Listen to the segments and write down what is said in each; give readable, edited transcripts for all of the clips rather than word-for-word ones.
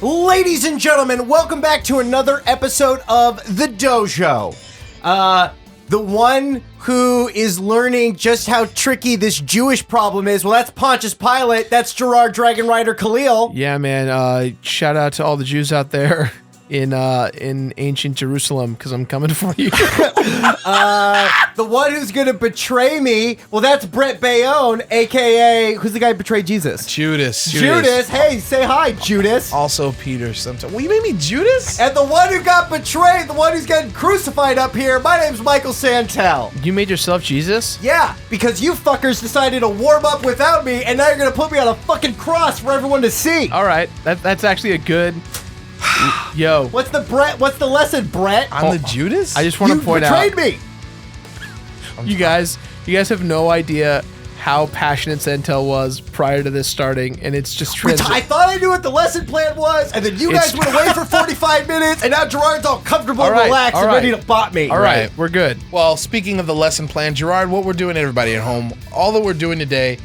Ladies and gentlemen, welcome back to another episode of The Dojo. The one who is learning just how tricky this Jewish problem is, well, that's Pontius Pilate, that's Jirard Dragon Rider Khalil. Yeah, man, shout out to all the Jews out there in ancient Jerusalem, because I'm coming for you. The one who's gonna betray me, well, that's Brett Bayonne, a.k.a. who's the guy who betrayed Jesus? Judas. Hey, say hi, Judas. Also Peter sometimes. Well, you made me Judas? And the one who got betrayed, the one who's getting crucified up here, my name's Michael Santell. You made yourself Jesus? Yeah, because you fuckers decided to warm up without me, and now you're gonna put me on a fucking cross for everyone to see. All right, that's actually a good... Yo. What's the lesson, Brett? I'm the Judas? I just want to point out... You betrayed me! You guys have no idea how passionate Santell was prior to this starting, and it's just... I thought I knew what the lesson plan was, and then you guys went away for 45 minutes, and now Jirard's all comfortable and relaxed and ready to bot me. All right, we're good. Well, speaking of the lesson plan, Jirard, what we're doing, everybody at home, all that we're doing today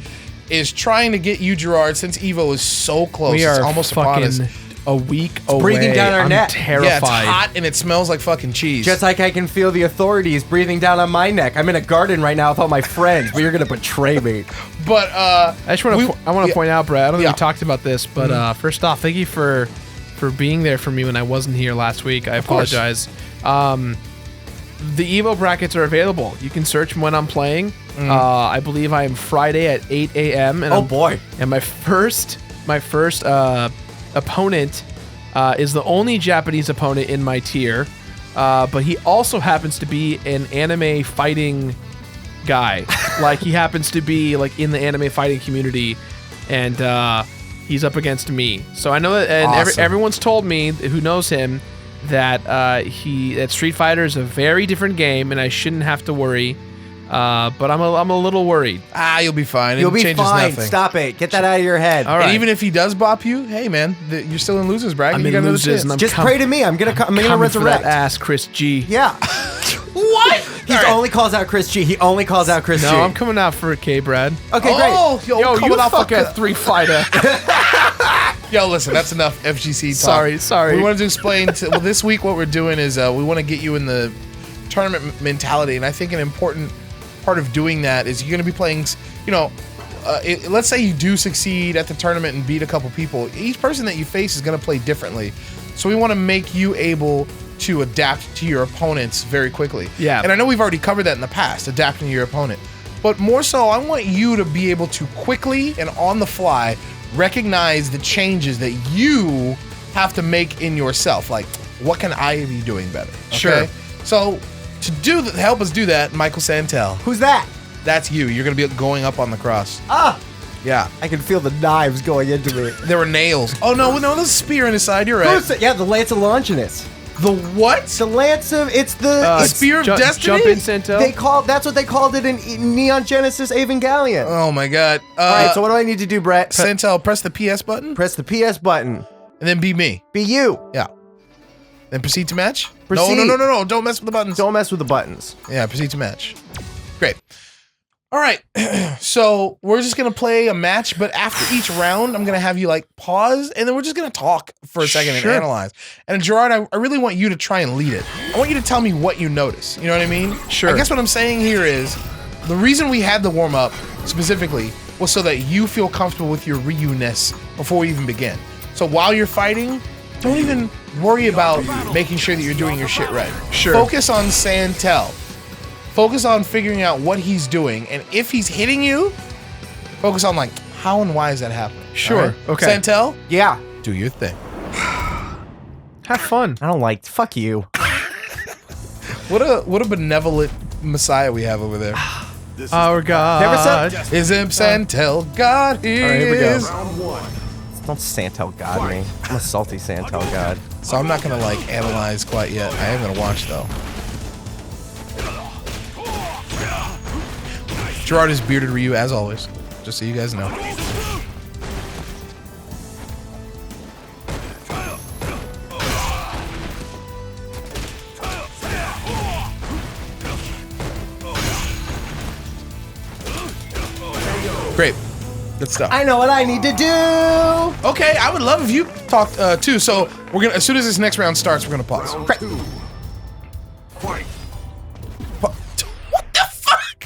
is trying to get you, Jirard, since Evo is so close, We are it's almost upon us. a week away. breathing down our neck. Terrified. Yeah, it's hot and it smells like fucking cheese. Just like I can feel the authorities breathing down on my neck. I'm in a garden right now with all my friends, but you're gonna betray me. But I just want to point out, Brad. I don't think we talked about this, but first off, thank you for being there for me when I wasn't here last week. I apologize. The Evo brackets are available. You can search when I'm playing. I believe I am Friday at 8 a.m. And And my first opponent is the only Japanese opponent in my tier, but he also happens to be an anime fighting guy. Like, he happens to be like in the anime fighting community, and he's up against me. So I know that, and Awesome. everyone's told me who knows him that that Street Fighter is a very different game, and I shouldn't have to worry. But I'm a little worried. you'll be fine. You'll be changes fine. Nothing. Stop it. Get that out of your head. All right. And even if he does bop you, hey man, you're still in losers bracket. I'm You in got another losers, chance. and I'm Just pray to me. I'm gonna coming for resurrect. that ass, Chris G. Yeah. What? He only calls out Chris G. He only calls out Chris G. No, I'm coming out for a K, Brad. Okay, great. Yo, come you the fuck fucking up. 3 fighter. Yo, listen, that's enough FGC talk. Sorry. We wanted to explain, well, this week what we're doing is we want to get you in the tournament mentality, and I think an important part of doing that is you're going to be playing, let's say you do succeed at the tournament and beat a couple people. Each person that you face is going to play differently. So we want to make you able to adapt to your opponents very quickly. Yeah. And I know we've already covered that in the past, adapting to your opponent. But more so, I want you to be able to quickly and on the fly recognize the changes that you have to make in yourself. Like, what can I be doing better? Okay? Sure. So to help us do that, Michael Santell. Who's that? That's you. You're going to be going up on the cross. Ah, Yeah. I can feel the knives going into me. There were nails. Oh, no, there's a spear in his side. You're right. Who's that? Yeah, the Lance of Longinus. The what? The Lance of, it's the... Spear of Destiny? Jump in, Santell. That's what they called it in Neon Genesis Evangelion. Oh, my God. All right, so what do I need to do, Brett? Santell, press the PS button. Press the PS button. And then be me. Be you. Yeah. Then proceed to match? Proceed. No. Don't mess with the buttons. Don't mess with the buttons. Yeah, proceed to match. Great. All right. So we're just going to play a match, but after each round, I'm going to have you like pause, and then we're just going to talk for a second and analyze. And Jirard, I really want you to try and lead it. I want you to tell me what you notice. You know what I mean? Sure. I guess what I'm saying here is the reason we had the warm up specifically was so that you feel comfortable with your Ryu-ness before we even begin. So while you're fighting, don't even worry about making sure that you're doing your shit right. Sure. Focus on Santell. Focus on figuring out what he's doing, and if he's hitting you, focus on like how and why is that happening. Sure. All right? Okay. Santell, Yeah. do your thing. Have fun. I don't like... Fuck you. What a benevolent messiah we have over there. Our God. Never said... Isn't Santell God is? All right, here we go. Don't Santell God me. I'm a salty Santell God. So I'm not gonna like analyze quite yet. I am gonna watch though. Jirard is bearded Ryu as always, just so you guys know. Great. Good stuff. I know what I need to do. Okay, I would love if you talked too. So we're gonna, as soon as this next round starts, we're gonna pause. Right. Fight. What the fuck?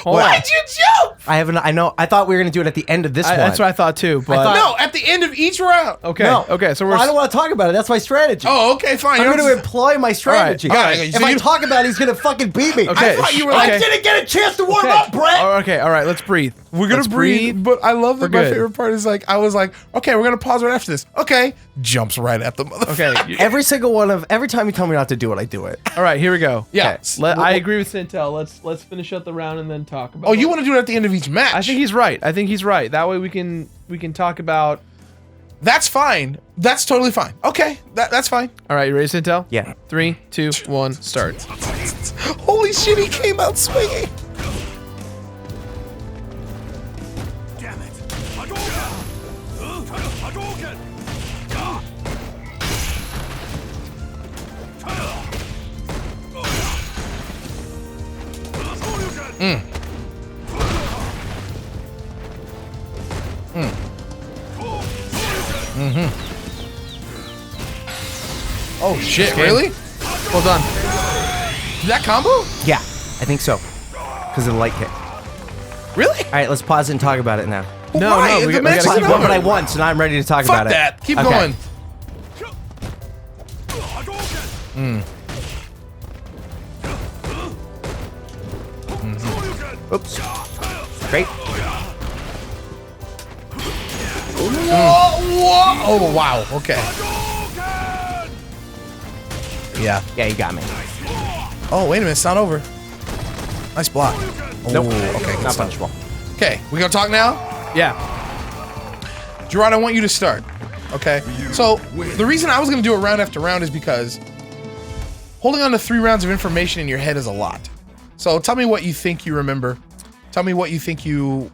Hold on. Why'd you jump? I know. I thought we were gonna do it at the end of this one. That's what I thought too. But No, at the end of each round. okay, No. okay. So we're Well, I don't want to talk about it. That's my strategy. Oh, okay, fine. I'm You're going to employ my strategy. All right. If I talk about it, he's going to fucking beat me. Okay. I thought you were I like, didn't get a chance to warm okay. up, Brett. Oh, okay, all right. Let's breathe. we're gonna Let's breathe, but I love that We're my good. favorite part is like I was like, okay, we're gonna pause right after this. Okay, jumps right at the motherfucker. Okay. Every time you tell me not to do it, I do it. All right. Here we go. Yeah. I agree with Santell. Let's finish up the round and then talk about. Oh, you want to do it at the end of each match? I think he's right. That way we can talk about. That's fine. That's totally fine. Okay, that's fine. All right. You ready, Santell? Yeah. 3, 2, 1, start. Holy shit, he came out swinging. Damn it. Hadouken. Hadouken. Oh shit, Okay. really? Well done. That combo? Yeah, I think so. Because of the light kick. Really? All right, let's pause and talk about it now. No, Why? no, The we match gotta is keep over. But I won, so now I'm ready to talk Fuck about it. that. Keep Okay. going. Hadouken. Oops. Great. Whoa. Oh wow. Okay. Yeah. Yeah, you got me. Oh wait a minute, it's not over. Nice block. Nope. Oh, okay, good Not stuff. punishable. Okay, we gonna talk now? Yeah. Jirard, I want you to start. Okay. So the reason I was gonna do it round after round is because holding on to 3 rounds of information in your head is a lot. So tell me what you think you remember. Tell me what you think you.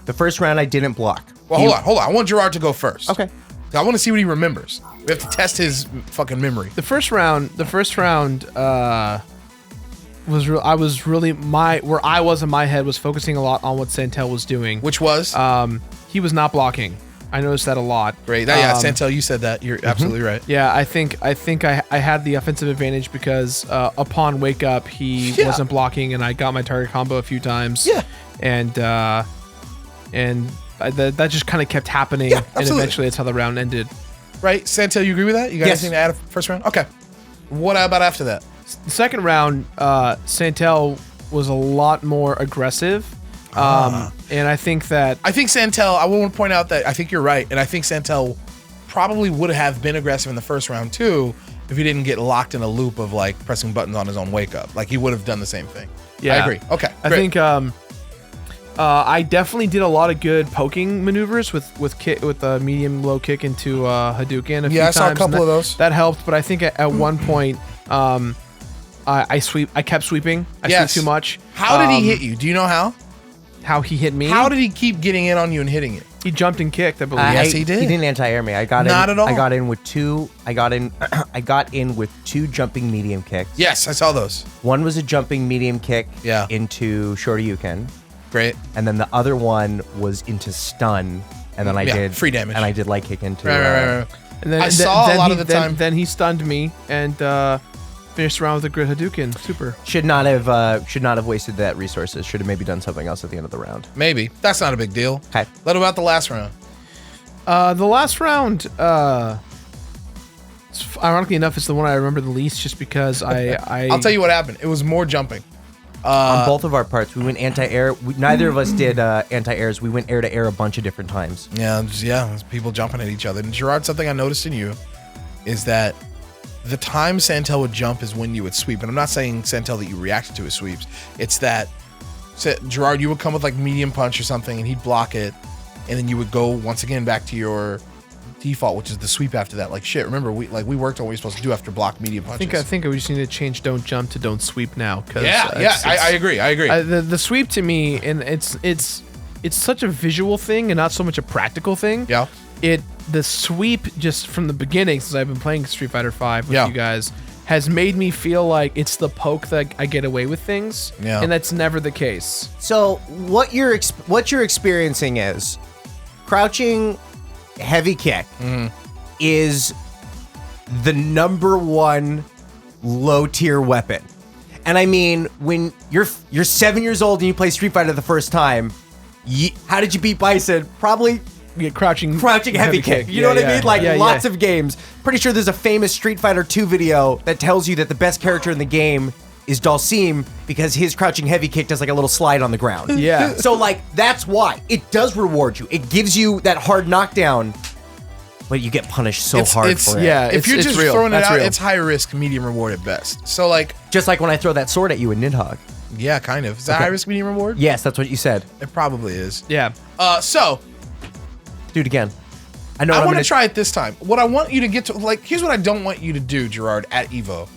The first round I didn't block. Well, hold on. I want Jirard to go first. Okay. I want to see what he remembers. We have to test his fucking memory. The first round was real. I was really where I was in my head was focusing a lot on what Santell was doing. Which was He was not blocking. I noticed that a lot. great. Yeah, Santell, you said that. You're absolutely right. Yeah, I think I had the offensive advantage because upon wake up he Yeah. wasn't blocking and I got my target combo a few times. Yeah. And that just kind of kept happening, Yeah, and absolutely. eventually that's how the round ended. Right, Santell, you agree with that? You got Yes. anything to add first round? Okay. What about after that? The second round, Santell was a lot more aggressive, and I think that I think Santell, I want to point out that I think you're right, and I think Santell probably would have been aggressive in the first round too if he didn't get locked in a loop of like pressing buttons on his own wake up. Like he would have done the same thing. Yeah. I agree. Okay. I great. think I definitely did a lot of good poking maneuvers with a medium low kick into Hadouken. Yeah, I saw a and couple of those. That helped, but I think at one point I kept sweeping. I Yes. sweeped too much. How did he hit you? Do you know how? How he hit me? How did he keep getting in on you and hitting it? He jumped and kicked? I believe. Yes, he did. He didn't anti-air me. I got Not in. at all. I got in with two. I got in with 2 jumping medium kicks. Yes, I saw those. One was a jumping medium kick. Yeah. Into Shoryuken, Great. and then the other one was into stun, and then I Yeah, did free damage. and I did light kick into. Right. And then, I saw a lot he, of the then, time- Then he stunned me and finished the round with a grid Hadouken. Super. Should not have wasted that resources. Should have maybe done something else at the end of the round. Maybe. That's not a big deal. Okay. What about the last round? The last round, ironically enough, it's the one I remember the least, just because I'll tell you what happened. It was more jumping. On both of our parts, we went anti-air. Neither of us did anti-airs. We went air to air a bunch of different times. Yeah, there's people jumping at each other. And Jirard, something I noticed in you is that the time Santell would jump is when you would sweep. And I'm not saying, Santell, that you reacted to his sweeps. It's that, Jirard, you would come with like medium punch or something and he'd block it. And then you would go once again back to your default, which is the sweep after that. Like shit, remember, we worked on what we were supposed to do after block medium punches. I think we just need to change "don't jump" to "don't sweep" now. Cause, I agree. The sweep to me, and it's such a visual thing and not so much a practical thing. Yeah. The sweep just from the beginning, since I've been playing Street Fighter V with Yeah. you guys, has made me feel like it's the poke that I get away with things, and that's never the case. So what you're experiencing is crouching heavy kick is the number one low tier weapon. And I mean, when you're 7 years old and you play Street Fighter the first time, how did you beat Bison? Probably crouching heavy kick. You know what I mean? Like lots of games. Pretty sure there's a famous Street Fighter 2 video that tells you that the best character in the game is Dalsim because his crouching heavy kick does like a little slide on the ground. Yeah. So like that's why it does reward you. It gives you that hard knockdown, but you get punished so hard for it. Yeah, if you're just real. throwing it That's out, real. it's high risk, medium reward at best. So like, Just like when I throw that sword at you in Nidhogg. yeah, kind of. Is that high risk, medium reward? Yes, that's what you said. It probably is. Yeah. So Do it again. I know. I want to try it this time. What I want you to get to, like, here's what I don't want you to do, Jirard, at Evo.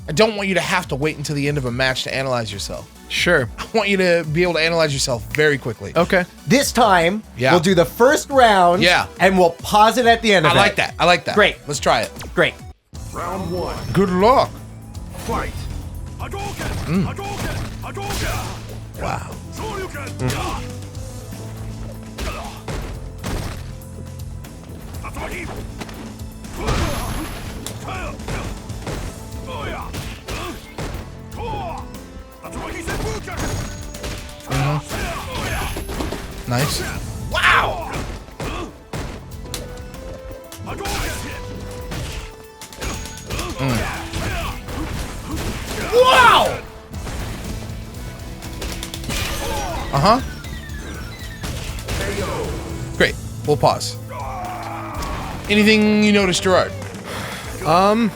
I don't want you to have to wait until the end of a match to analyze yourself. Sure. I want you to be able to analyze yourself very quickly. Okay. This time, Yeah. we'll do the first round. Yeah. And we'll pause it at the end of I it. like that. I like that. Great. Let's try it. Great. Round 1. Good luck. Fight. Hadouken. Hadouken. Hadouken. Wow. Shoryuken. Atsuki. Nice. Wow. Wow! Uh-huh. Great. We'll pause. Anything you noticed, Jirard? Round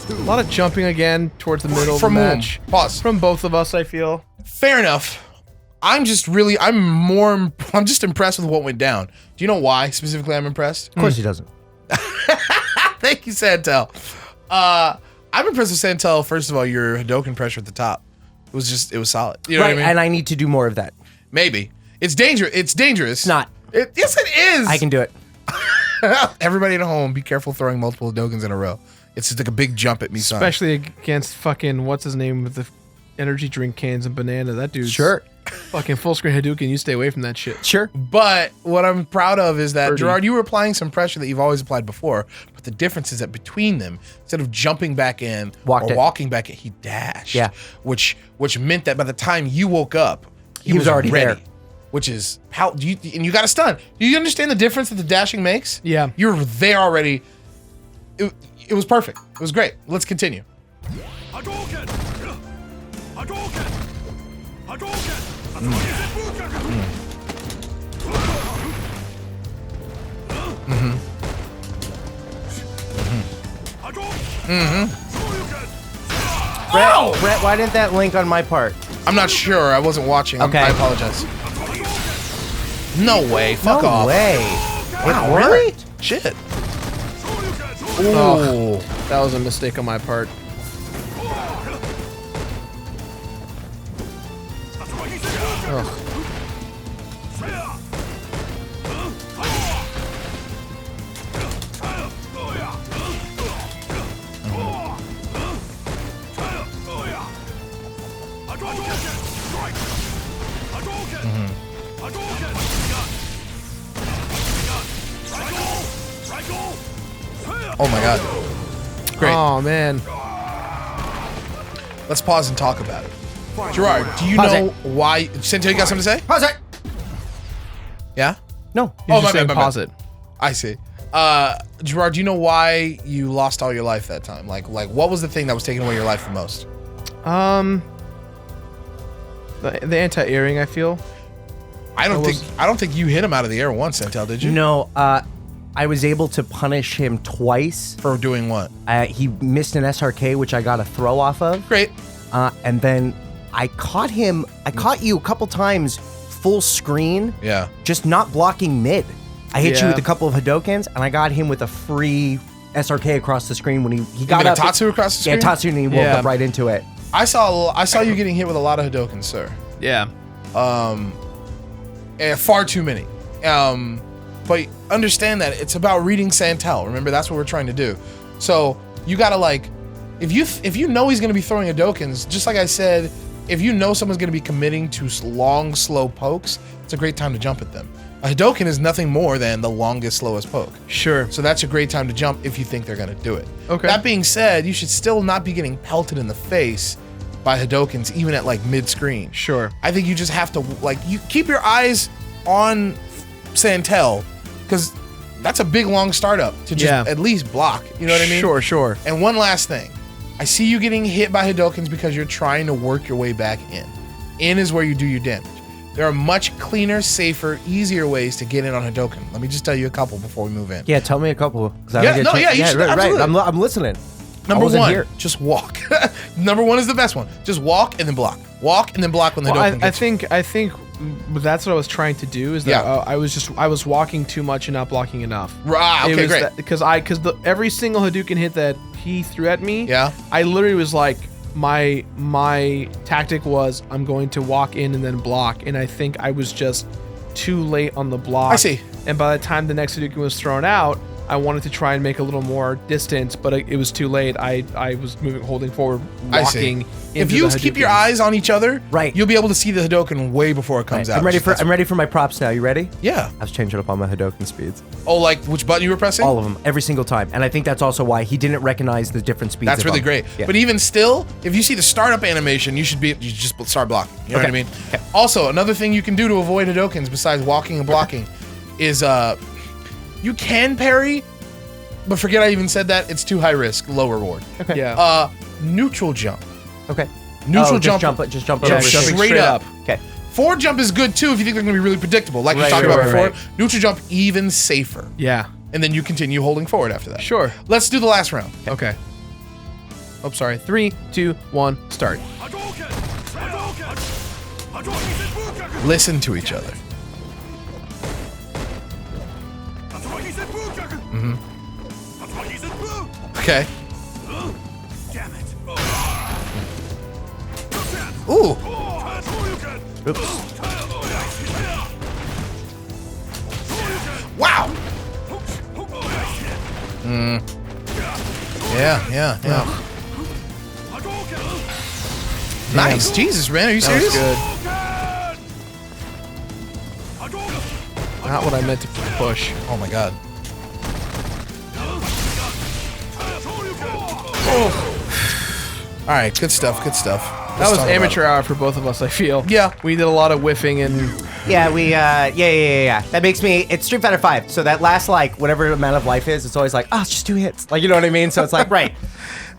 2. A lot of jumping again towards the middle From of the whom? match. Pause. From both of us, I feel. Fair enough. I'm just impressed with what went down. Do you know why specifically I'm impressed? Of course he doesn't. Thank you, Santell. I'm impressed with Santell. First of all, your Hadoken pressure at the top. It was solid. You know Right, what I mean? and I need to do more of that. Maybe. It's dangerous. It's dangerous. It's not. Yes, it is. I can do it. Everybody at home, be careful throwing multiple Hadokens in a row. It's just like a big jump at me, son. Especially against fucking, what's his name with the energy drink cans and banana. That dude's Sure. fucking full screen Hadouken. You stay away from that shit. Sure. But what I'm proud of is that, Birdie. Jirard, you were applying some pressure that you've always applied before, but the difference is that between them, instead of jumping back in Walked or it. walking back in, he dashed. Yeah. Which meant that by the time you woke up, he was already ready. there. Which is how and you got a stun. Do you understand the difference that the dashing makes? Yeah. You're there already. It was perfect. It was great. Let's continue. Hadouken. Hadouken. Hadouken. Brett, why didn't that link on my part? I'm not sure. I wasn't watching. Okay. I apologize. No way. Fuck no off. way. Wow, It really? worked. Shit. Oh, that was a mistake on my part. Ugh. Oh my god. Great. Oh, man. Let's pause and talk about it. Jirard, do you Pause know it. why? Santell, you got something to say? Pause it. Yeah? No. You're Oh, just my saying bad, my pause bad. it. I see. Jirard, do you know why you lost all your life that time? Like what was the thing that was taking away your life the most? The anti-earring, I feel. I don't think you hit him out of the air once, Santell, did you? No, I was able to punish him twice. For doing what? He missed an SRK, which I got a throw off of. Great. And then I caught him. I caught you a couple times full screen, Yeah. just not blocking mid. I hit you Yeah. with a couple of Hadokens, and I got him with a free SRK across the screen when he got got a up. Tatsu across the screen? Yeah, Tatsu, and he woke Yeah. up right into it. I saw you getting hit with a lot of Hadokens, sir. Yeah. Far too many. But understand that it's about reading Santell. Remember, that's what we're trying to do. So you gotta if you know he's going to be throwing Hadokens, just like I said, if you know someone's going to be committing to long, slow pokes, it's a great time to jump at them. A Hadoken is nothing more than the longest, slowest poke. Sure. So that's a great time to jump if you think they're going to do it. Okay. That being said, you should still not be getting pelted in the face by Hadokens, even at like mid-screen. Sure. I think you just have to, like, you keep your eyes on Santell, because that's a big, long startup to just at least block. You know what I mean? Sure, sure. And one last thing. I see you getting hit by Hadokens because you're trying to work your way back in. In is where you do your damage. There are much cleaner, safer, easier ways to get in on Hadoken. Let me just tell you a couple before we move in. Yeah, tell me a couple. You should, absolutely. I'm listening. Number one, just walk. Number one is the best one. Just walk and then block. Walk and then block when the Hadoken gets you. I think that's what I was trying to do. Is that I was walking too much and not blocking enough. Okay, great. Because every single Hadouken hit that he threw at me, I literally was like, my tactic was I'm going to walk in and then block, and I think I was just too late on the block. I see. And by the time the next Hadouken was thrown out, I wanted to try and make a little more distance, but it was too late. I was holding forward, walking. If you keep your eyes on each other, right, you'll be able to see the Hadoken way before it comes out. I'm ready for my props now. You ready? Yeah. I was changing up all my Hadoken speeds. Oh, like which button you were pressing? All of them, every single time. And I think that's also why he didn't recognize the different speeds. That's really great. Yeah. But even still, if you see the startup animation, you just start blocking. You know what I mean? Okay. Also, another thing you can do to avoid Hadokens besides walking and blocking is you can parry, but forget I even said that. It's too high risk, low reward. Okay. Yeah. Neutral jump. Okay. Neutral jump. Just jump straight up. Okay. Forward jump is good too if you think they're going to be really predictable, like we talked about before. Neutral jump even safer. Yeah. And then you continue holding forward after that. Sure. Let's do the last round. Okay. Oh, sorry. 3, 2, 1, start. Listen to each other. Mm-hmm. Okay. Damn it. Ooh. Oops. Wow. Yeah. Nice. Jesus, man. Are you serious? That was good. Not what I meant to push. Oh my god. All right, good stuff. That was amateur hour for both of us, I feel. Yeah. We did a lot of whiffing and... Yeah, yeah. That makes me... It's Street Fighter 5, so that last, like, whatever amount of life is, it's always like, it's just 2 hits. Like, you know what I mean? So it's like, right.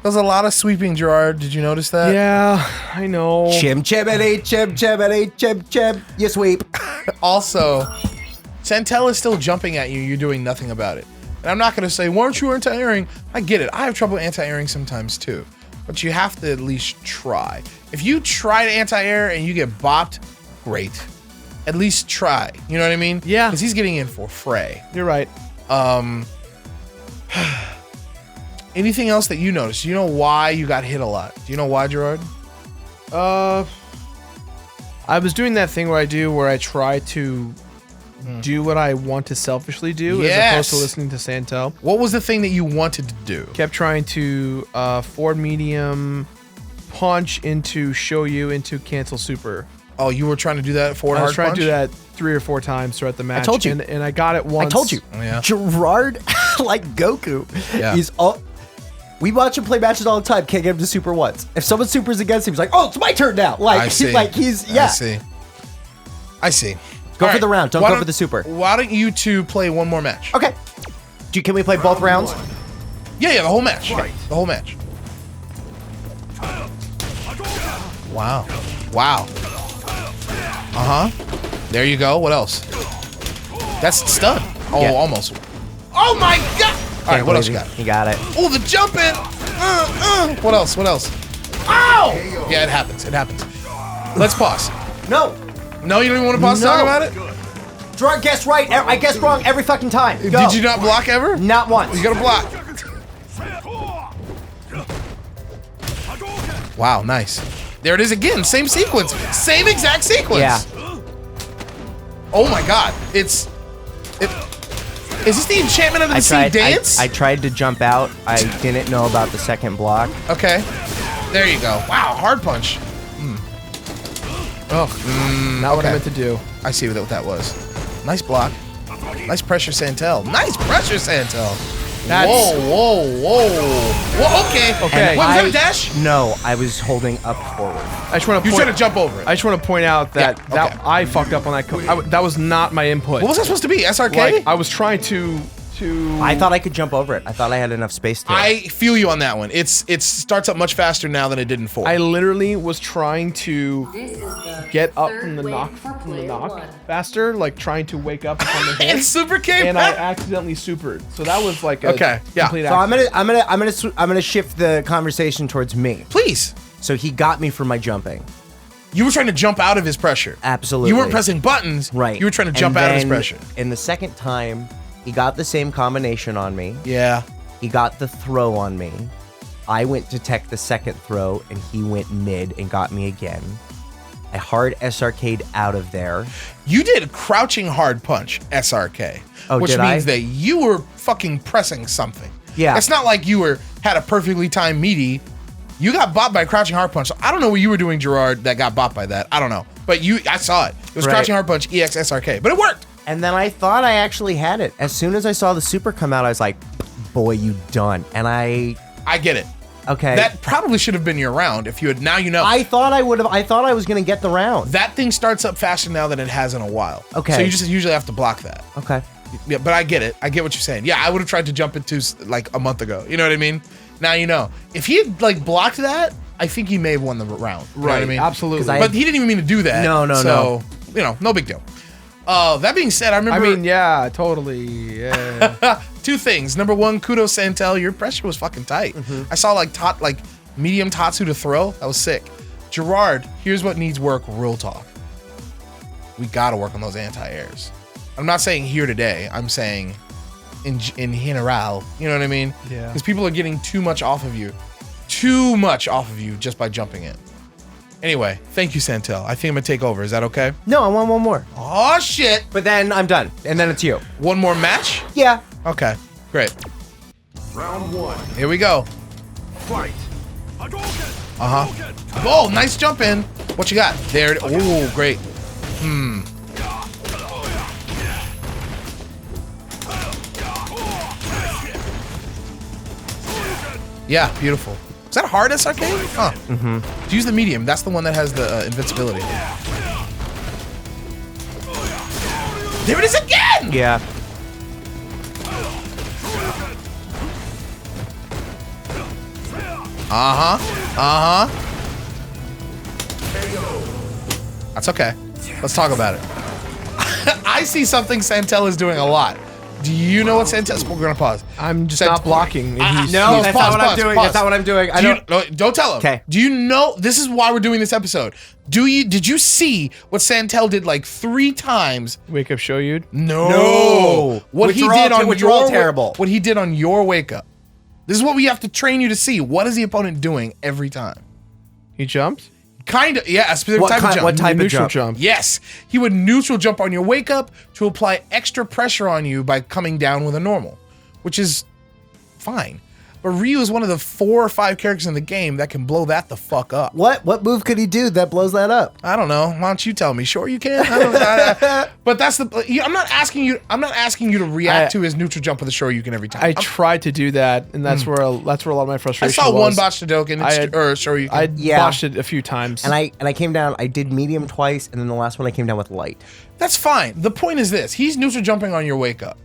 There's a lot of sweeping, Jirard. Did you notice that? Yeah, I know. Chim, you sweep. Also, Santell is still jumping at you. You're doing nothing about it. And I'm not going to say, why aren't you anti-airing? I get it. I have trouble anti-airing sometimes, too. But you have to at least try. If you try to anti-air and you get bopped, great. At least try. You know what I mean? Yeah. Because he's getting in for fray. You're right. Anything else that you noticed? Do you know why you got hit a lot? Do you know why, Jirard? I was doing that thing where I try to do what I want to selfishly do as opposed to listening to Santell. What was the thing that you wanted to do? Kept trying to forward medium, punch into show you into cancel super. Oh, you were trying to do that forward hard punch? I was trying to do that 3 or 4 times throughout the match. I told you. And I got it once. I told you. Oh, yeah. Jirard, like Goku, he's all... We watch him play matches all the time. Can't get him to super once. If someone supers against him, he's like, "Oh, it's my turn now." Like, I see. I see. Go for the round. Don't go for the super. Why don't you two play one more match? Okay. Can we play both rounds? Yeah, the whole match. Right. The whole match. Wow. There you go. What else? That's stun. Oh, Yeah. almost. Oh my god! All right, what else you got? You got it. Oh, the jumping! What else? Ow! Yeah, it happens. Let's pause. No. No, you don't even want to pause to talk about it? Jirard guessed right. I guessed wrong every fucking time. Go. Did you not block ever? Not once. You gotta block. Wow, nice. There it is again. Same sequence. Same exact sequence. Yeah. Oh my god. Is this the enchantment of the sea tried, dance? I tried to jump out. I didn't know about the second block. Okay. There you go. Wow, hard punch. Oh, not what I okay. meant to do. I see what that was. Nice block. Nice pressure, Santell. Nice pressure, Santell. That's- Whoa, okay. Okay. Wait, was that a dash? No, I was holding up forward. I just want to You tried to jump over it. I just want to point out that Yeah, okay. I fucked up on that. That was not my input. What was that supposed to be? SRK? Like, I was trying to. I thought I could jump over it. I thought I had enough space to. I feel you on that one. It starts up much faster now than it did in 4. I literally was trying to get up from the knock one. faster, like trying to wake up from the and hit, super came and I back. accidentally supered. So that was like a Okay, yeah. complete So accident. I'm gonna shift the conversation towards me. Please. So he got me for my jumping. You were trying to jump out of his pressure. Absolutely. You weren't pressing buttons. Right. You were trying to And jump out of his then pressure. In the second time, he got the same combination on me. Yeah. He got the throw on me. I went to tech the second throw, and he went mid and got me again. I hard SRK'd out of there. You did a crouching hard punch, SRK. Oh, which did means I? that you were fucking pressing something. Yeah. It's not like you had a perfectly timed meaty. You got bopped by a crouching hard punch. So I don't know what you were doing, Jirard, that got bopped by that. I don't know. But I saw it. It was Right. crouching hard punch, EX SRK. But it worked. And then I thought I actually had it. As soon as I saw the super come out, I was like, boy, you done. And I get it. okay. That probably should have been your round if you had. Now you know. I thought I would have. I thought I was going to get the round. That thing starts up faster now than it has in a while. Okay. So you just usually have to block that. Okay. Yeah, but I get it. I get what you're saying. Yeah, I would have tried to jump it too like a month ago. You know what I mean? Now you know. If he had like blocked that, I think he may have won the round. You know what I mean? Absolutely. 'Cause I- But he didn't even mean to do that. No. So, you know, no big deal. That being said, I remember. I mean, yeah, totally. Yeah. 2 things. Number 1, kudos Santell. Your pressure was fucking tight. I saw like medium Tatsu to throw. That was sick. Jirard, here's what needs work. Real talk. We gotta work on those anti-airs. I'm not saying here today. I'm saying in general. You know what I mean? Yeah. Because people are getting too much off of you. Too much off of you just by jumping in. Anyway, thank you, Santell. I think I'm gonna take over. Is that okay? No, I want one more. Oh shit! But then I'm done. And then it's you. One more match? Yeah. Okay, great. Round 1. Here we go. Fight. Hadouken. Uh-huh. Hadouken. Oh, nice jump in. What you got? There. Oh, great. Yeah, beautiful. Is that a hard SRK? Huh. Mm-hmm. Use the medium. That's the one that has the invincibility. There it is again! Yeah. That's okay. Let's talk about it. I see something Santell is doing a lot. Do you know what Santell? We're gonna pause. I'm just not blocking. He's- No, Pause, that's not what I'm pause, doing. pause. That's not what I'm doing. I Don't tell him. 'Kay. Do you know? This is why we're doing this episode. Did you see what Santell did like 3 times? Wake up, show you. No. What Which he are all did on which are all your terrible. What he did on your wake up. This is what we have to train you to see. What is the opponent doing every time? He jumped. Kind of, yeah, a specific What type of kind- jump. what type of Neutral jump? Yes, he would neutral jump on your wake up to apply extra pressure on you by coming down with a normal, which is fine. But Ryu is one of the 4 or 5 characters in the game that can blow that the fuck up. What move could he do that blows that up? I don't know. Why don't you tell me? Sure, you can. But that's the. I'm not asking you. I'm not asking you to react to his neutral jump with a sure you can every time. I tried to do that, and that's where a lot of my I frustration saw was. one botched Hadouken, or sure you I can. Yeah. botched it a few times. And I came down. I did medium twice, and then the last one I came down with light. That's fine. The point is this: he's neutral jumping on your wake up.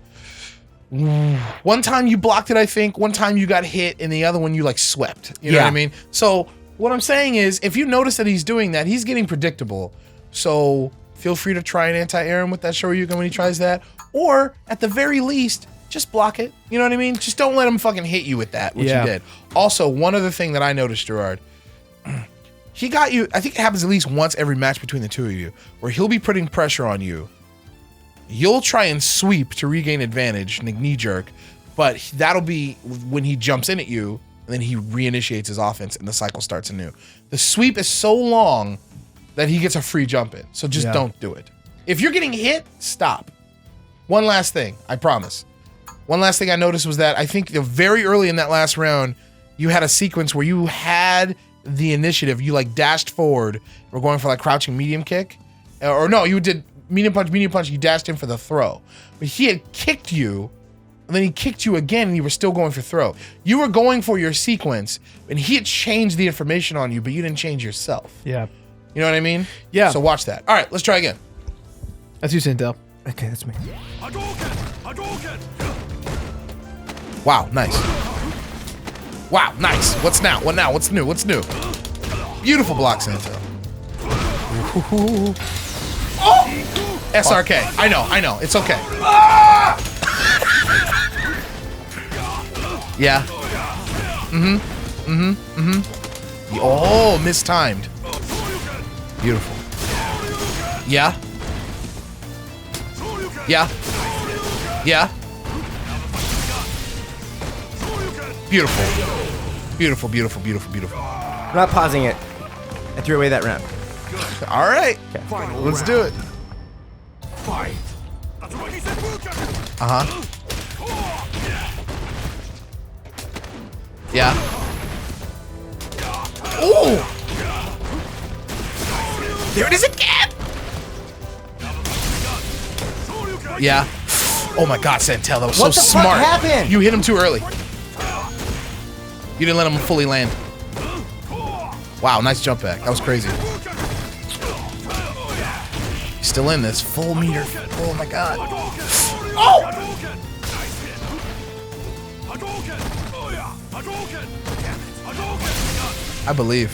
One time you blocked it, I think. One time you got hit, and the other one you like swept. You know what I Yeah. mean? So what I'm saying is, if you notice that he's doing that, he's getting predictable. So feel free to try and anti-air him with that Shoryuken when he tries that, or at the very least, just block it. You know what I mean? Just don't let him fucking hit you with that, which Yeah. you did. Also, one other thing that I noticed, Jirard, he got you. I think it happens at least once every match between the two of you, where he'll be putting pressure on you. You'll try and sweep to regain advantage, knee jerk, but that'll be when he jumps in at you, and then he reinitiates his offense, and the cycle starts anew. The sweep is so long that he gets a free jump in, so just Yeah. don't do it. If you're getting hit, stop. One last thing, I promise. One last thing I noticed was that I think very early in that last round, you had a sequence where you had the initiative. You like dashed forward. We're going for like crouching medium kick. Or no, you did medium punch, you dashed in for the throw. But he had kicked you, and then he kicked you again, and you were still going for throw. You were going for your sequence, and he had changed the information on you, but you didn't change yourself. Yeah. You know what I mean? Yeah. So watch that. All right, let's try again. That's you, Santell. Okay, that's me. Wow, nice. Wow, nice. What's now? What now? What's new? What's new? Beautiful block, Santell. Oh! SRK. I know. It's okay. Yeah. Oh, mistimed. Beautiful. Yeah. Yeah. Yeah. Beautiful. I'm not pausing it. I threw away that round. All right. Let's do it. Fight. Uh-huh. Yeah. Ooh! There it is again! Yeah. Oh my god, Santell, that was What so the fuck smart. happened? You hit him too early. You didn't let him fully land. Wow, nice jump back. That was crazy. He's still in this. Full meter. Oh my god. Oh! I believe.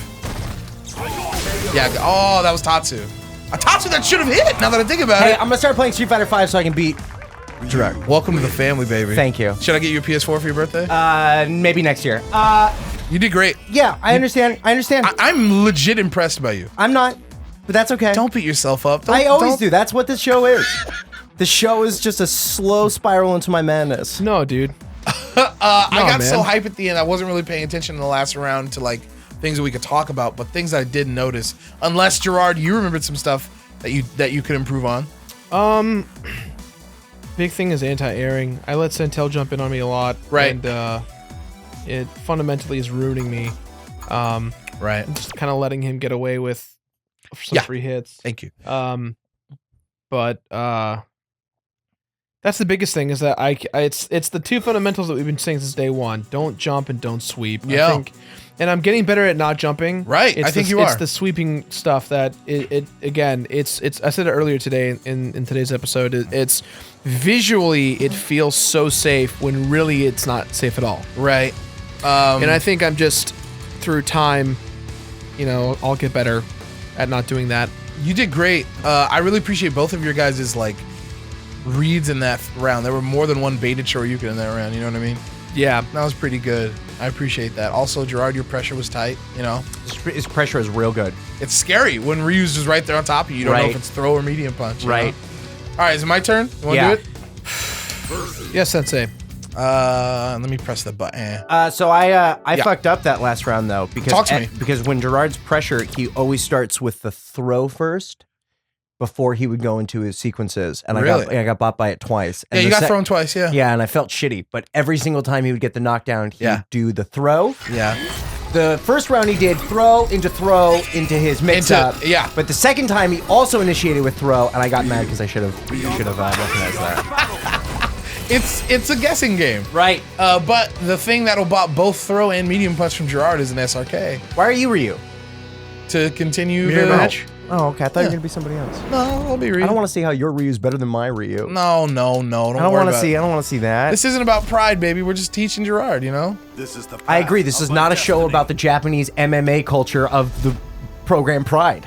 Yeah. Oh, that was Tatsu. A Tatsu that should have hit, now that I think about Hey, it. I'm gonna start playing Street Fighter 5 so I can beat Jirard. Welcome to the family, baby. Thank you. Should I get you a PS4 for your birthday? Maybe next year. You did great. Yeah, I understand. I'm legit impressed by you. I'm not, but that's okay. Don't beat yourself up. I always do. That's what this show is. The show is just a slow spiral into my madness. No, dude. I got man. so hyped at the end, I wasn't really paying attention in the last round to like things that we could talk about, but things I did notice. Unless Jirard, you remembered some stuff that you could improve on. Big thing is anti-airing. I let Santell jump in on me a lot. Right. And it fundamentally is ruining me. Right. Just kind of letting him get away with some free hits. Thank you. But that's the biggest thing is that it's the two fundamentals that we've been saying since day one. Don't jump and don't sweep. Yeah. I think, and I'm getting better at not jumping. Right. I think you are. It's the sweeping stuff that it's I said it earlier today in today's episode. It's visually it feels so safe when really it's not safe at all. Right. And I think I'm just through time, I'll get better at not doing that. You did great. I really appreciate both of your guys' like reads in that round. There were more than one baited Shoryuken in that round, you know what I mean? Yeah. That was pretty good. I appreciate that. Also, Jirard, your pressure was tight, His pressure is real good. It's scary when Ryu's just right there on top of you. You don't know if it's throw or medium punch. you Right. know? All right, is it my turn? You want to do it? Yes, Sensei. Let me press the button. So I fucked up that last round though because Talk to me. because when Jirard's pressure, he always starts with the throw first before he would go into his sequences, and Really? I got bought by it twice. And Yeah, you the got thrown twice, yeah. Yeah, and I felt shitty, but every single time he would get the knockdown, he'd do the throw. Yeah. The first round he did throw into his mix-up. Yeah. But the second time he also initiated with throw, and I got mad because I should have recognized that. It's a guessing game. Right. But the thing that'll bot both throw and medium punch from Jirard is an SRK. Why are you Ryu? To continue Mirror the match? Oh, okay. I thought you were going to be somebody else. No, I'll be Ryu. I don't want to see how your Ryu's better than my Ryu. No. Don't I don't want to see. I don't want to see that. This isn't about pride, baby. We're just teaching Jirard, This is the I agree. This is not a show about the Japanese MMA culture of the program Pride.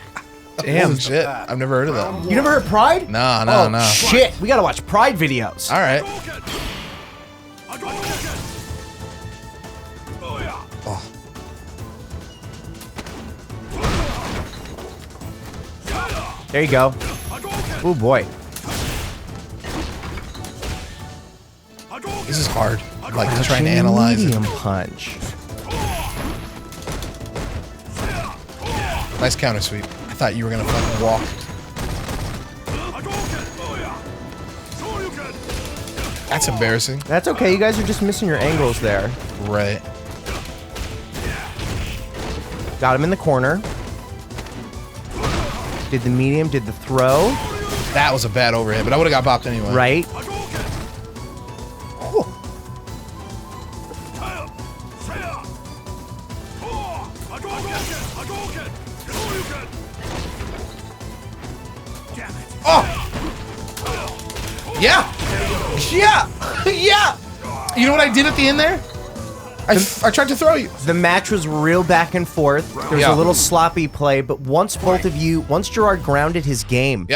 Damn. Holy shit. I've never heard of that. You never heard Pride? No. Shit. We got to watch Pride videos. All right. Oh. There you go. Oh boy. This is hard. Like trying to analyze it. Medium punch. Nice counter sweep. I thought you were gonna fucking walk. That's embarrassing. That's okay. You guys are just missing your angles there. Right. Got him in the corner. Did the medium, did the throw. That was a bad overhead, but I would have got bopped anyway. Right. Yeah. Yeah. Yeah. You know what I did at the end there? I tried to throw you. The match was real back and forth. There was a little sloppy play, but once Jirard grounded his game,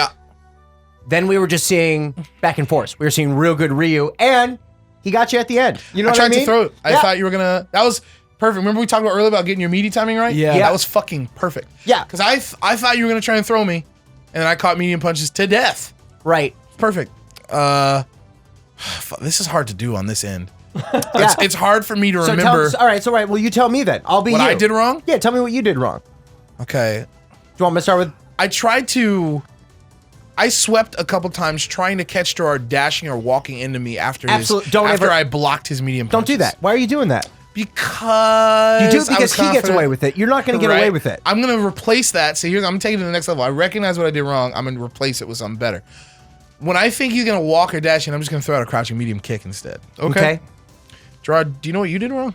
then we were just seeing back and forth. We were seeing real good Ryu, and he got you at the end. You know what I mean? I tried to throw it. I thought you were gonna. That was perfect. Remember we talked about earlier about getting your meaty timing right? Yeah. That was fucking perfect. Yeah. Because I thought you were gonna try and throw me, and then I caught medium punches to death. Right. Perfect. This is hard to do on this end. It's hard for me to remember. All right. Well, you tell me then. I'll be What you. I did wrong? Yeah. Tell me what you did wrong. Okay. Do you want me to start with? I swept a couple times trying to catch Jirard dashing or walking into me after I blocked his medium punches. Don't do that. Why are you doing that? Because you do it because he gets away with it. You're not going to get away with it. I'm going to replace that. So I'm taking it to the next level. I recognize what I did wrong. I'm going to replace it with something better. When I think he's going to walk or dash in, I'm just going to throw out a crouching medium kick instead. Okay. Jirard, do you know what you did wrong?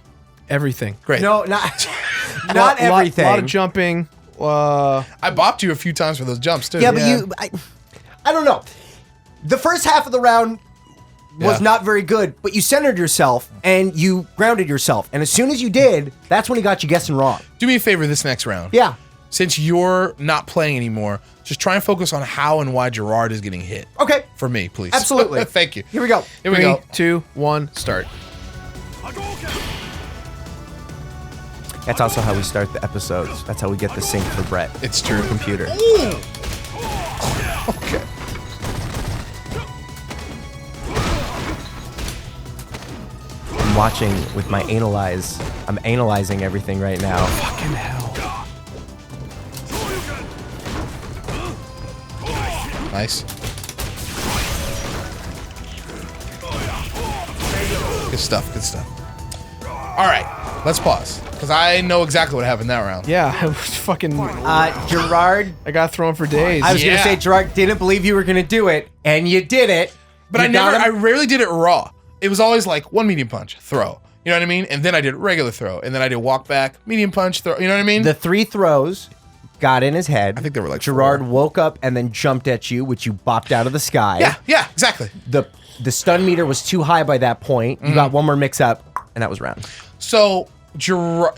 Everything. Great. No, not everything. A lot of jumping. I bopped you a few times for those jumps too. Yeah, but I don't know. The first half of the round was not very good, but you centered yourself and you grounded yourself. And as soon as you did, that's when he got you guessing wrong. Do me a favor this next round. Yeah. Since you're not playing anymore, just try and focus on how and why Jirard is getting hit. Okay. For me, please. Absolutely. Thank you. Here we go. Here we go. 3, 2, 1, start. That's also how we start the episodes. That's how we get the sync for Brett. It's true. Computer. Okay. I'm watching with my analyze. I'm analyzing everything right now. Fucking hell. Nice. Good stuff. Good stuff. All right, let's pause because I know exactly what happened that round. Yeah, it was fucking. Jirard. I got thrown for days. I was gonna say Jirard didn't believe you were gonna do it, and you did it. But I rarely did it raw. It was always like one medium punch, throw. You know what I mean? And then I did regular throw, and then I did walk back, medium punch, throw. You know what I mean? The 3 throws got in his head. I think there were like Jirard 4. woke up and then jumped at you, which you bopped out of the sky. Yeah, exactly. The stun meter was too high by that point. You got one more mix up, and that was round. So Jirard,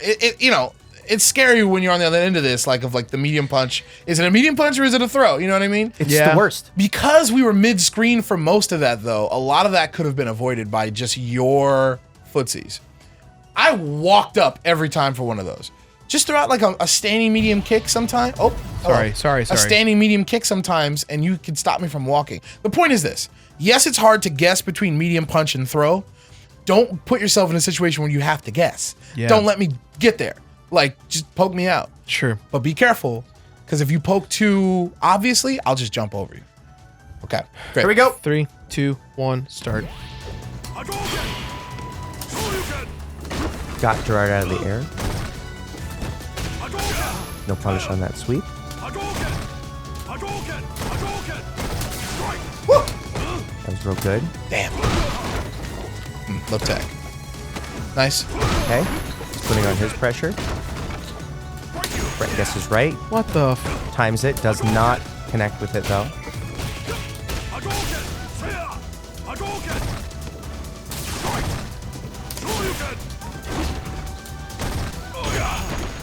it's scary when you're on the other end of this, like the medium punch. Is it a medium punch or is it a throw? You know what I mean? It's the worst. Because we were mid-screen for most of that, though, a lot of that could have been avoided by just your footsies. I walked up every time for one of those. Just throw out like a standing medium kick sometime. Sorry. A standing medium kick sometimes, and you can stop me from walking. The point is this. Yes, it's hard to guess between medium punch and throw. Don't put yourself in a situation where you have to guess. Yeah. Don't let me get there. Like, just poke me out. Sure. But be careful, because if you poke too obviously, I'll just jump over you. Okay, great. Here we go. 3, 2, 1, start. Got Jirard out of the air. No punish on that sweep. Woo! That was real good. Damn. Left tag. Nice. Okay. He's putting on his pressure. Brett guesses right. What the? Times it. Does not connect with it, though.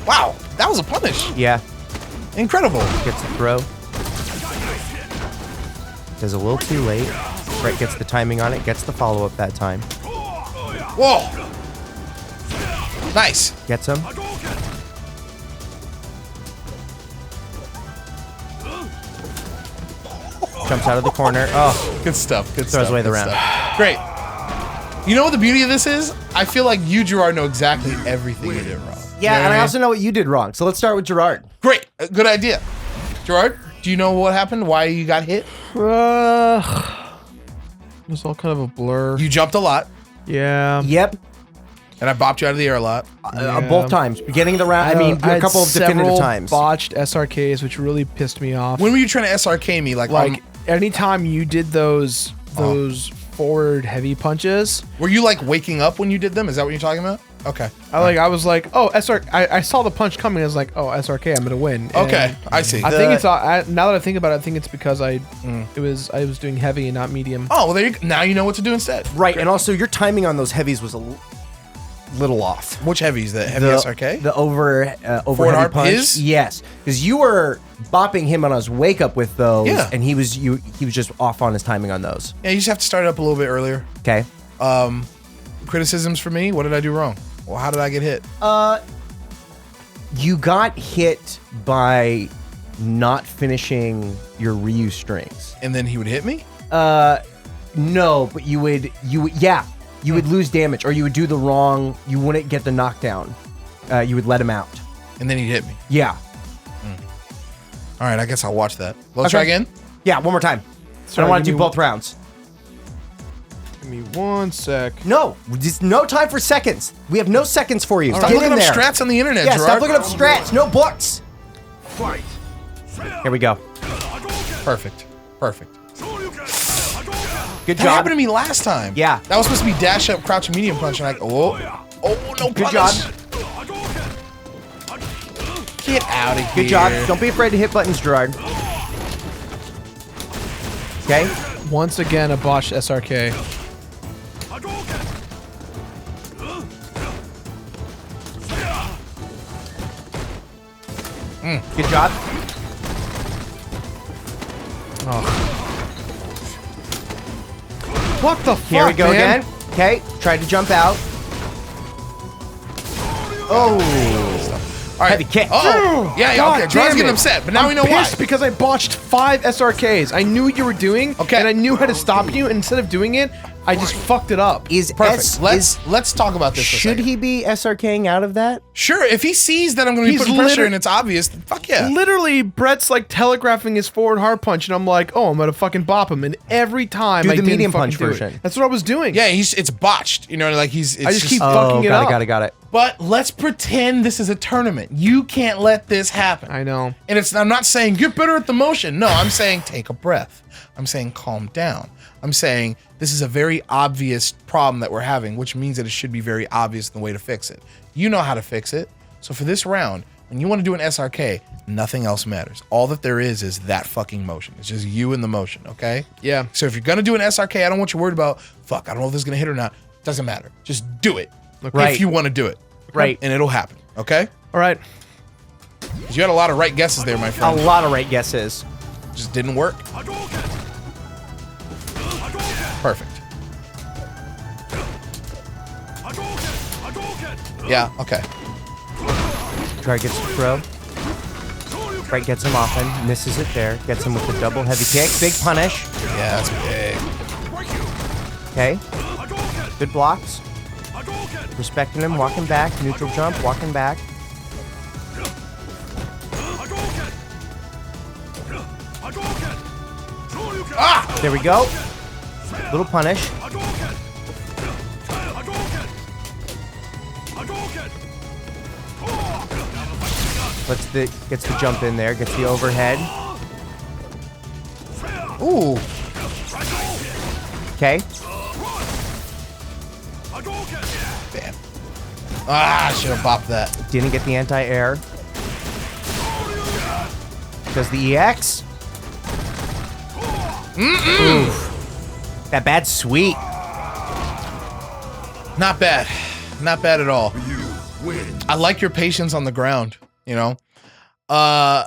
Wow, that was a punish. Yeah. Incredible. Gets the throw. Does a little too late. Brett gets the timing on it. Gets the follow-up that time. Whoa. Nice. Gets him. Jumps out of the corner. Oh, Good stuff. Good stuff. throws away the good round. stuff. Great. You know what the beauty of this is? I feel like you, Jirard, know exactly everything you did wrong. Yeah, You know and what I mean? also know what you did wrong. So let's start with Jirard. Great. Good idea. Jirard, do you know what happened? Why you got hit? It was all kind of a blur. You jumped a lot, Yeah. Yep. and I bopped you out of the air a lot. Both times. Beginning of the round. I mean, a couple of definitive several times. botched SRKs, which really pissed me off. When were you trying to SRK me? Like anytime you did those forward heavy punches, were you like waking up when you did them? Is that what you're talking about? Okay. I was like, oh, I saw the punch coming. I was like, oh, SRK, I'm gonna win. Okay, I see. I think it's now that I think about it, I think it's because I was doing heavy and not medium. Oh, well, now you know what to do instead. Right, and also your timing on those heavies was a little off. Which heavies? The heavy SRK? The over Forward heavy arc punch. is? Yes, because you were bopping him on his wake up with those, Yeah. and he was just off on his timing on those. Yeah, you just have to start it up a little bit earlier. Okay. Criticisms for me? What did I do wrong? Well, how did I get hit? You got hit by not finishing your Ryu strings. And then he would hit me? No, but you would lose damage, or you would do the wrong. You wouldn't get the knockdown. You would let him out. And then he'd hit me. Yeah. All right, I guess I'll watch that. Let's try again? Yeah, one more time. Sorry, I want to give do me both rounds. Give me 1 sec. No, just no time for seconds. We have no seconds for you. Stop Get looking in up there. strats on the internet, Yeah, Jirard. stop looking up strats. No books. Fight. Here we go. Perfect. Good That job. happened to me last time. Yeah. That was supposed to be dash up, crouch, and medium punch, and no Good punish. job. Get out of here. Good job. Don't be afraid to hit buttons, Jirard. Okay. Once again, a botched SRK. Good job. What the fuck, Here we go man? again. Okay. Tried to jump out. Oh. All right. Heavy kick. Oh, yeah. God Okay. Jirad's damn getting it. upset, but now I'm we know why. pissed because I botched 5 SRKs. I knew what you were doing, Okay. and I knew how to stop you. And instead of doing it, I just fucked it up. Is Perfect. Let's talk about this. For a should second. he be SRKing out of that? Sure. If he sees that I'm going to be He's putting pressure liter- and it's obvious, then fuck yeah. Literally, Brett's like telegraphing his forward hard punch, and I'm like, oh, I'm gonna fucking bop him. And every time Do I the didn't medium fucking punch do it. version. That's what I was doing. Yeah, it's botched. You know, like it's I just keep Oh, fucking it up. got it. But let's pretend this is a tournament. You can't let this happen. I know. And I'm not saying get better at the motion. No, I'm saying take a breath. I'm saying calm down. I'm saying this is a very obvious problem that we're having, which means that it should be very obvious the way to fix it. You know how to fix it. So for this round, when you want to do an SRK, nothing else matters. All that there is that fucking motion. It's just you and the motion, okay? Yeah. So if you're going to do an SRK, I don't want you worried about, fuck, I don't know if this is going to hit or not. Doesn't matter. Just do it. Right. If you want to do it. Right. And it'll happen, okay? All right. 'Cause you had a lot of right guesses there, my A friend. lot of right guesses. Just didn't work. Perfect. Yeah, okay. Try gets the throw. Right gets him often. Misses it there. Gets him with the double heavy kick. Big punish. Yeah, that's big. Okay. Good blocks. Respecting him. Walking back. Neutral jump. Walking back. Ah! There we go. Little punish. Gets the jump in there. Gets the overhead. Ooh. Okay. Damn. Ah, I should have bopped that. Didn't get the anti-air. Does the EX. Oof. That bad sweet. Not bad. Not bad at all. You win. I like your patience on the ground, you know? I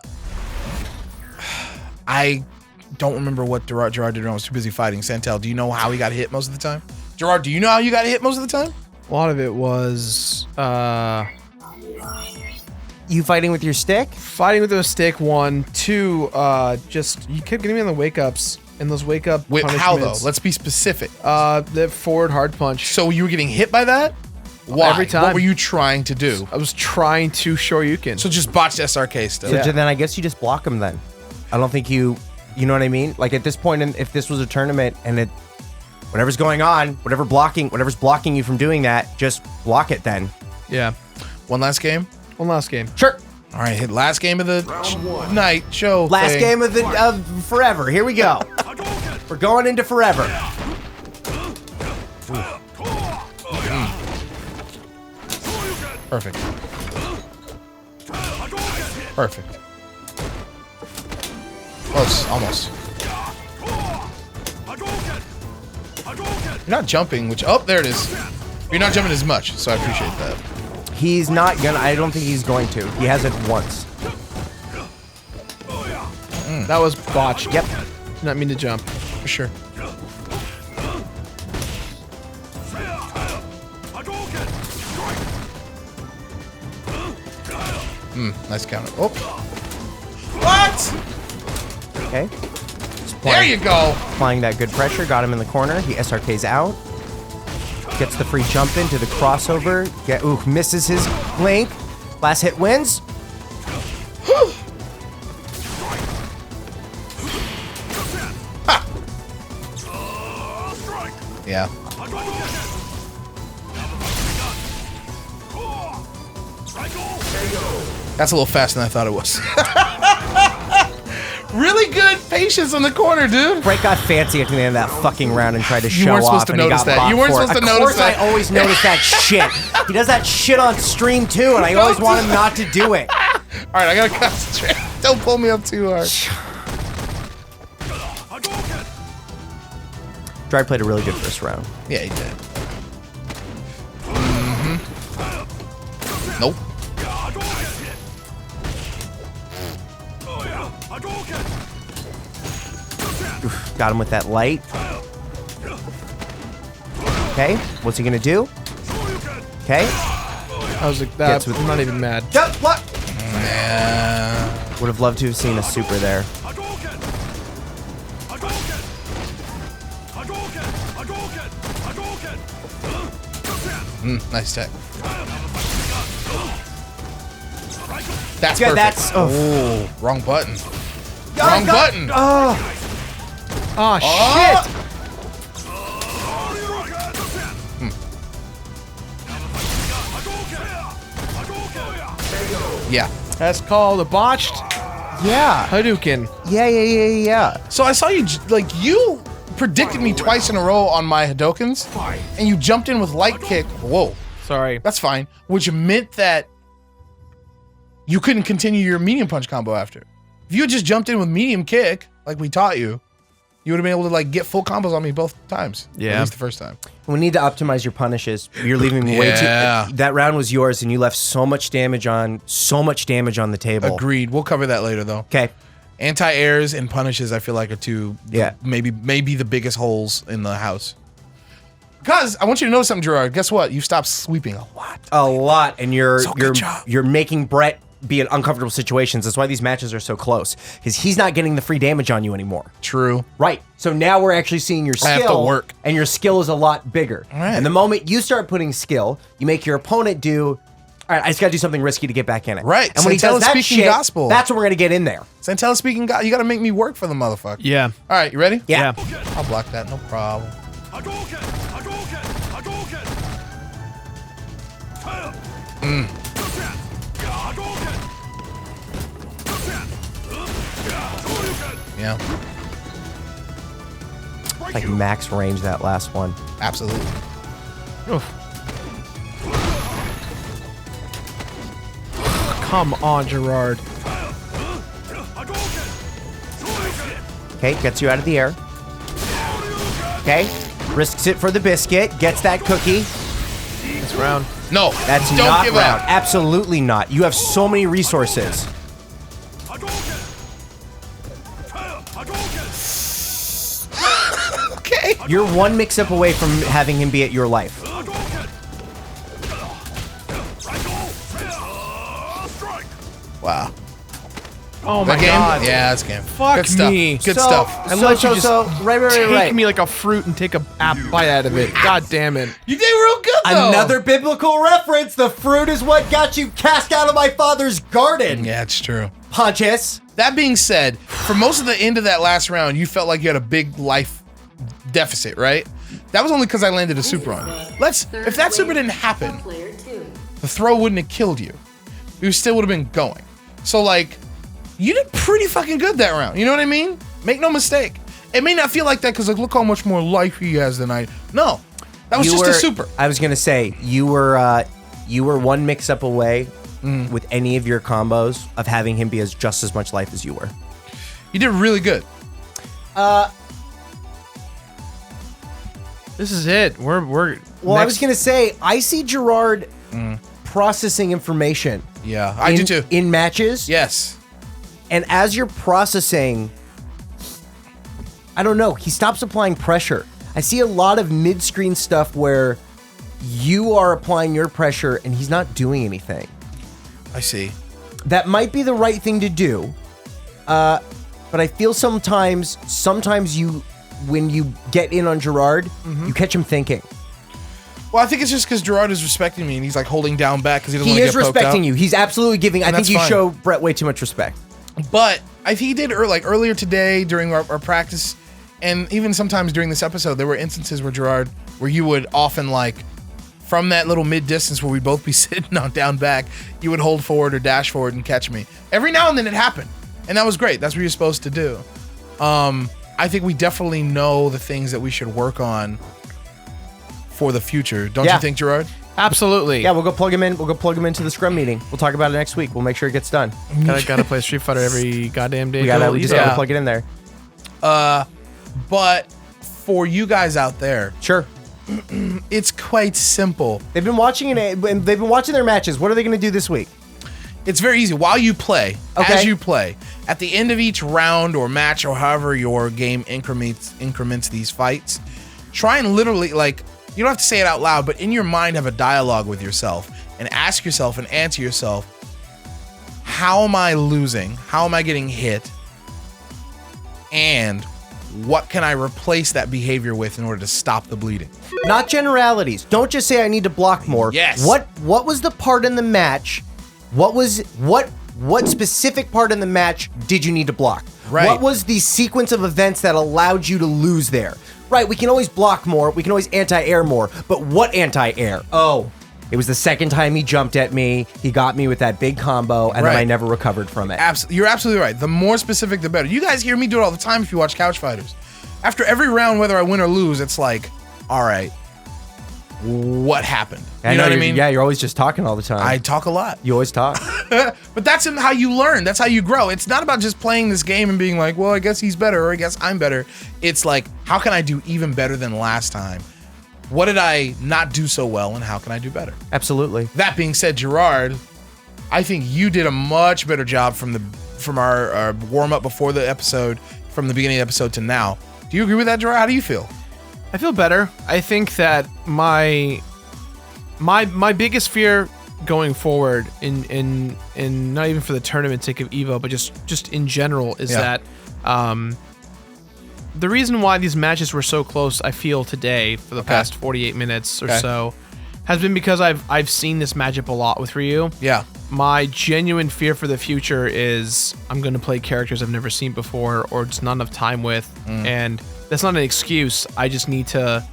don't remember what Jirard did wrong. I was too busy fighting. Santell, do you know how he got hit most of the time? Jirard, do you know how you got hit most of the time? A lot of it was You fighting with your stick? fighting with a stick. 1, 2. Just you kept getting me on the wake ups, and those wake up Wait, how though? punishments. Let's be specific. The forward hard punch. So you were getting hit by that? Why? Every time. What were you trying to do? I was trying to Shoryuken. So just botched SRK stuff. So Yeah. then I guess you just block him then. I don't think you know what I mean? Like at this point, if this was a tournament and Whatever's going on, whatever's blocking you from doing that, just block it then. Yeah. One last game. One last game. Sure. All right, hit last game of the night show. Last thing. game of forever. Here we go. We're going into forever. Perfect. Perfect. Close, almost. You're not jumping, which there it is. You're not jumping as much, so I appreciate that. He's not gonna. I don't think he's going to. He has it once. That was botched. Yep. Did not mean to jump. For sure. Nice counter. Oh. What? Okay. There you go. Applying that good pressure. Got him in the corner. He SRK's out. Gets the free jump into the crossover. Misses his link. Last hit wins. Yeah. That's a little faster than I thought it was. Really good patience on the corner, dude. Brett got fancy at the end of that fucking round and tried to show off. You weren't supposed to notice that. You weren't supposed to notice that. Of course I always notice that shit. He does that shit on stream too, and I always want him not to do it. All right, I gotta concentrate. Don't pull me up too hard. Jirard played a really good first round. Yeah, he did. Nope. Oof, got him with that light. Okay, what's he gonna do? Okay. I was like, that. I'm not even mad. What? Yeah. Would have loved to have seen a super there. Nice tech. That's Yeah, perfect. that's Oh, wrong button. Wrong button. Oh, shit. Yeah. That's called a botched Yeah. Hadouken. Yeah. So I saw you, you predicted me twice in a row on my Hadokens, and you jumped in with light kick. Whoa. Sorry. That's fine. Which meant that you couldn't continue your medium punch combo after. If you had just jumped in with medium kick, like we taught you, you would have been able to get full combos on me both times. Yeah. At least the first time. We need to optimize your punishes. You're leaving way too. That round was yours, and you left so much damage on the table. Agreed. We'll cover that later though. Okay. Anti-airs and punishes, I feel like, are two. Yeah. Maybe the biggest holes in the house. Because I want you to know something, Jirard. Guess what? You stopped sweeping a lot. A lot, and good job. you're making Brett be in uncomfortable situations. That's why these matches are so close, because he's not getting the free damage on you anymore. True. Right. So now we're actually seeing your skill. I have to work. And your skill is a lot bigger. All right. And the moment you start putting skill, you make your opponent do, all right, I just got to do something risky to get back in it. Right. And when he Santell does is that speaking shit, gospel. that's when we're going to get in there. Santell speaking God, you got to make me work for the motherfucker. Yeah. All right, you ready? Yeah. I'll block that, no problem. Yeah, Like max range that last one. absolutely. Oof. Come on, Jirard. Okay, gets you out of the air. Okay, risks it for the biscuit, gets that cookie. This round. No, That's don't not give round. up. Absolutely not. You have so many resources. Okay. You're one mix-up away from having him be at your life. Wow. Oh my That game? god. Yeah, that's game. Fuck Good stuff. me. Good So- stuff. And let you just right. take me like a fruit and take a bite out of it. God damn it. You did real good though. Another biblical reference. The fruit is what got you cast out of my father's garden. Yeah, it's true. Pontius. That being said, for most of the end of that last round, you felt like you had a big life deficit, right? That was only because I landed a super on you. If that super didn't happen, the throw wouldn't have killed you. You still would have been going. So, like, you did pretty fucking good that round. You know what I mean? Make no mistake. It may not feel like that because, like, look how much more life he has than I. No, that was just a super. I was gonna say you were one mix-up away with any of your combos of having him be just as much life as you were. You did really good. This is it. We're Well, I was gonna say I see Jirard processing information. Yeah, I do too. In matches. Yes. And as you're processing, I don't know, he stops applying pressure. I see a lot of mid-screen stuff where you are applying your pressure and he's not doing anything. I see. That might be the right thing to do. But I feel sometimes you, when you get in on Jirard, you catch him thinking. Well, I think it's just because Jirard is respecting me and he's like holding down back because he doesn't want to get poked out. He is respecting you. He's absolutely giving. And I think you fine. show Brett way too much respect. But I think he did earlier today during our practice, and even sometimes during this episode, there were instances where Jirard, where you would often like, from that little mid distance where we'd both be sitting on down back, you would hold forward or dash forward and catch me. Every now and then it happened, and that was great. That's what you're supposed to do. I think we definitely know the things that we should work on for the future. Don't you think, Jirard? absolutely. Yeah, we'll go plug him in. We'll go plug him into the scrum meeting. We'll talk about it next week. We'll make sure it gets done. Gotta play Street Fighter every goddamn day. We just gotta plug it in there. But for you guys out there, Sure. it's quite simple. They've been watching their matches. What are they going to do this week? It's very easy. While you play, Okay. as you play, at the end of each round or match or however your game increments these fights, try and literally, like, you don't have to say it out loud, but in your mind have a dialogue with yourself and ask yourself and answer yourself, how am I losing? How am I getting hit? And what can I replace that behavior with in order to stop the bleeding? Not generalities. Don't just say I need to block more. Yes. What was the part in the match? What specific part in the match did you need to block? Right. What was the sequence of events that allowed you to lose there? Right, we can always block more, we can always anti-air more, but what anti-air? Oh, it was the second time he jumped at me, he got me with that big combo, and then I never recovered from it. You're absolutely right. The more specific, the better. You guys hear me do it all the time if you watch Couch Fighters. After every round, whether I win or lose, it's like, all right, what happened? You know what I mean? Yeah, you're always just talking all the time. I talk a lot. You always talk. But that's how you learn. That's how you grow. It's not about just playing this game and being like, well, I guess he's better, or I guess I'm better. It's like, how can I do even better than last time? What did I not do so well, and how can I do better? Absolutely. That being said, Jirard, I think you did a much better job from our warm-up before the episode, from the beginning of the episode to now. Do you agree with that, Jirard? How do you feel? I feel better. I think that my biggest fear going forward in not even for the tournament sake of Evo, but just in general is that the reason why these matches were so close, I feel today for the past 48 minutes or so, has been because I've seen this matchup a lot with Ryu. Yeah. My genuine fear for the future is I'm going to play characters I've never seen before or just not enough time with, and that's not an excuse. I just need to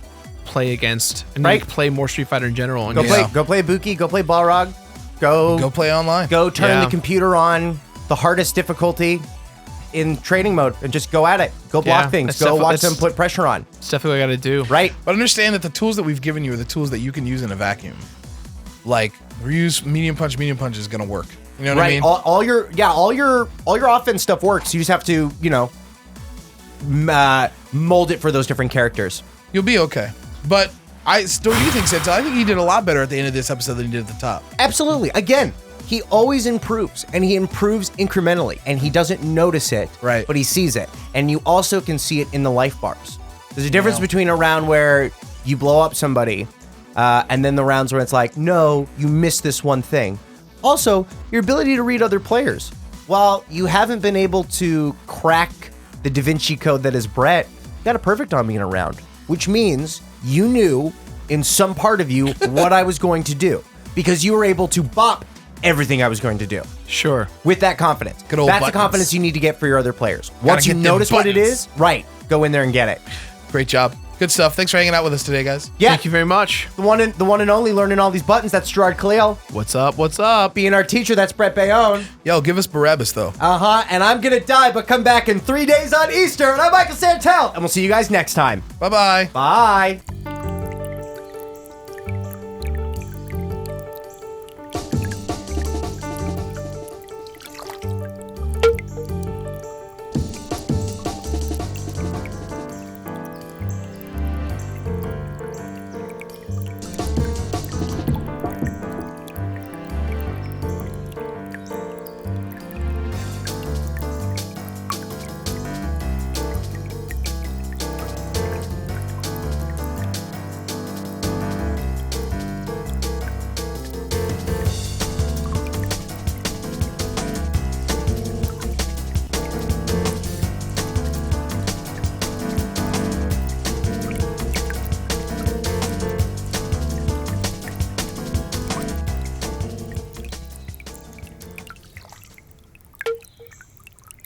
play against and play more Street Fighter in general. And Go play Buki, go play Balrog, go play online. Go turn the computer on the hardest difficulty in training mode and just go at it. Go block things. Go watch them put pressure on. It's definitely what I got to do. Right. But understand that the tools that we've given you are the tools that you can use in a vacuum. Like, Ryu's medium punch is gonna work. You know what I mean? All your offense stuff works. You just have to, mold it for those different characters. You'll be okay. But don't you think, Santell? I think he did a lot better at the end of this episode than he did at the top. Absolutely. Again, he always improves, and he improves incrementally, and he doesn't notice it, but he sees it. And you also can see it in the life bars. There's a difference between a round where you blow up somebody, and then the rounds where it's like, no, you missed this one thing. Also, your ability to read other players. While you haven't been able to crack the Da Vinci Code that is Brett, you got a perfect on me in a round, which means you knew in some part of you what I was going to do, because you were able to bop everything I was going to do. Sure. With that confidence. Good old That's buttons. the confidence you need to get for your other players. Once you get them notice what it buttons. is, go in there and get it. Great job. Good stuff. Thanks for hanging out with us today, guys. Yeah. Thank you very much. The one and only learning all these buttons. That's Jirard Khalil. What's up? What's up? Being our teacher, that's Brett Bayonne. Yo, give us Barabbas, though. And I'm gonna die, but come back in 3 days on Easter. And I'm Michael Santell. And we'll see you guys next time. Bye-bye. Bye.